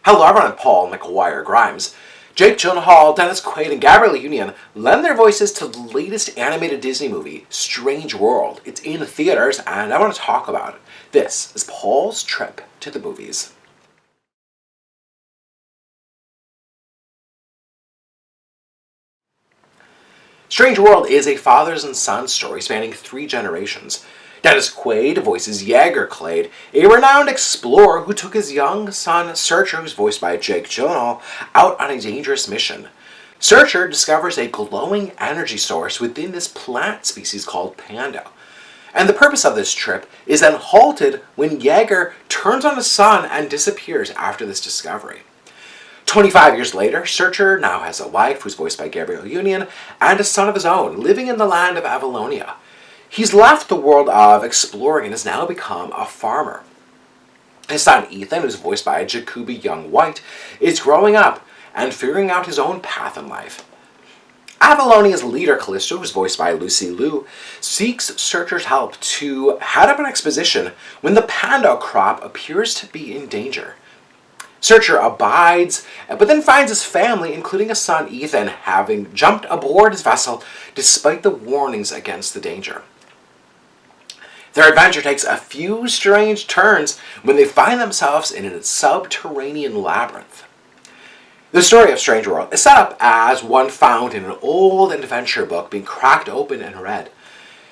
Hello everyone, I'm Paul McGuire Grimes. Jake Gyllenhaal, Dennis Quaid, and Gabrielle Union lend their voices to the latest animated Disney movie, Strange World. It's in theaters and I want to talk about it. This is Paul's trip to the movies. Strange World is a fathers and sons story spanning 3 generations. Dennis Quaid voices Yeager Clade, a renowned explorer who took his young son Searcher, who's voiced by Jake Gyllenhaal, out on a dangerous mission. Searcher discovers a glowing energy source within this plant species called Pando. And the purpose of this trip is then halted when Yeager turns on his son and disappears after this discovery. 25 years later, Searcher now has a wife, who's voiced by Gabrielle Union, and a son of his own, living in the land of Avalonia. He's left the world of exploring and has now become a farmer. His son Ethan, who's voiced by Jacoby Young White, is growing up and figuring out his own path in life. Avalonia's leader, Callisto, who's voiced by Lucy Liu, seeks Searcher's help to head up an expedition when the Pando crop appears to be in danger. Searcher abides, but then finds his family, including his son Ethan, having jumped aboard his vessel despite the warnings against the danger. Their adventure takes a few strange turns when they find themselves in a subterranean labyrinth. The story of Strange World is set up as one found in an old adventure book being cracked open and read.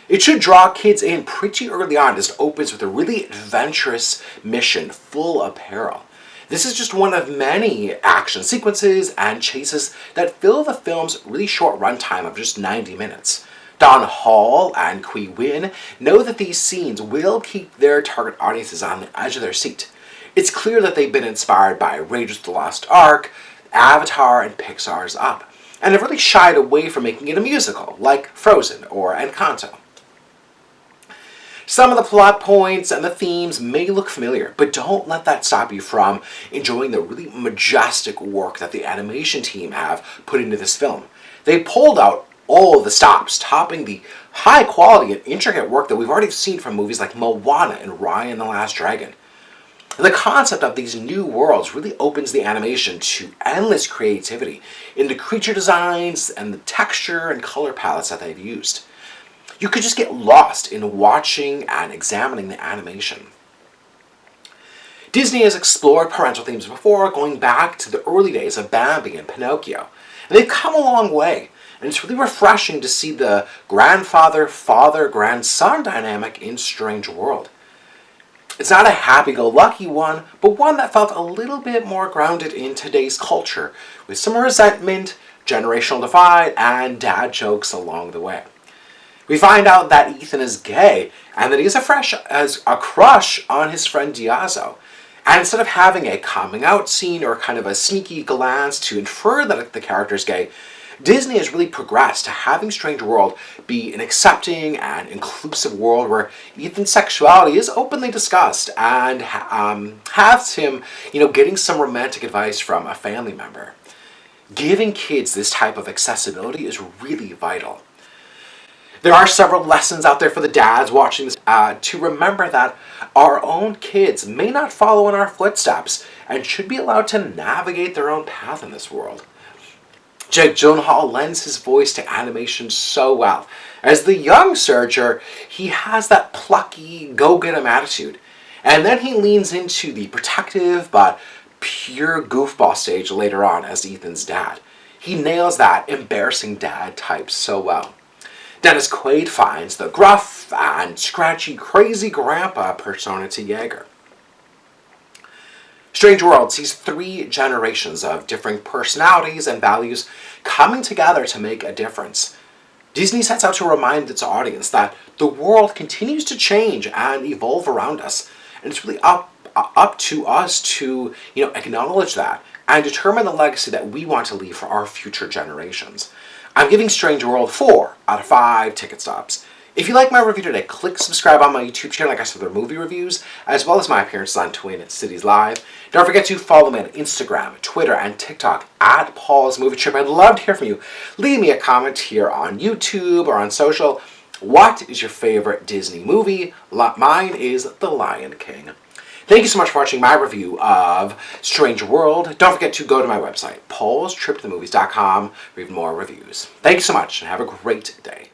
It should draw kids in pretty early on as it opens with a really adventurous mission full of peril. This is just one of many action sequences and chases that fill the film's really short runtime of just 90 minutes. Don Hall and Qui Win know that these scenes will keep their target audiences on the edge of their seat. It's clear that they've been inspired by Raiders of the Lost Ark, Avatar, and Pixar's Up, and have really shied away from making it a musical, like Frozen or Encanto. Some of the plot points and the themes may look familiar, but don't let that stop you from enjoying the really majestic work that the animation team have put into this film. They pulled out all of the stops, topping the high quality and intricate work that we've already seen from movies like Moana and Raya and the Last Dragon. The concept of these new worlds really opens the animation to endless creativity in the creature designs and the texture and color palettes that they've used. You could just get lost in watching and examining the animation. Disney has explored parental themes before, going back to the early days of Bambi and Pinocchio. And they've come a long way, and it's really refreshing to see the grandfather-father-grandson dynamic in Strange World. It's not a happy-go-lucky one, but one that felt a little bit more grounded in today's culture, with some resentment, generational divide, and dad jokes along the way. We find out that Ethan is gay, and that he has a crush on his friend Diazo. And instead of having a coming out scene or kind of a sneaky glance to infer that the character's gay, Disney has really progressed to having Strange World be an accepting and inclusive world where Ethan's sexuality is openly discussed and has him, getting some romantic advice from a family member. Giving kids this type of accessibility is really vital. There are several lessons out there for the dads watching this to remember that our own kids may not follow in our footsteps and should be allowed to navigate their own path in this world. Jake Gyllenhaal lends his voice to animation so well. As the young Searcher, he has that plucky, go-get-em attitude. And then he leans into the protective but pure goofball stage later on as Ethan's dad. He nails that embarrassing dad type so well. Dennis Quaid finds the gruff and scratchy crazy grandpa persona to Yeager. Strange World sees 3 generations of differing personalities and values coming together to make a difference. Disney sets out to remind its audience that the world continues to change and evolve around us, and it's really up to us to acknowledge that and determine the legacy that we want to leave for our future generations. I'm giving Strange World 4 out of 5 ticket stops. If you like my review today, click subscribe on my YouTube channel like I said, other movie reviews, as well as my appearances on Twin Cities Live. Don't forget to follow me on Instagram, Twitter, and TikTok at Paul's Movie Trip. I'd love to hear from you. Leave me a comment here on YouTube or on social. What is your favorite Disney movie? Mine is The Lion King. Thank you so much for watching my review of Strange World. Don't forget to go to my website, paulstriptothemovies.com, for even more reviews. Thank you so much, and have a great day.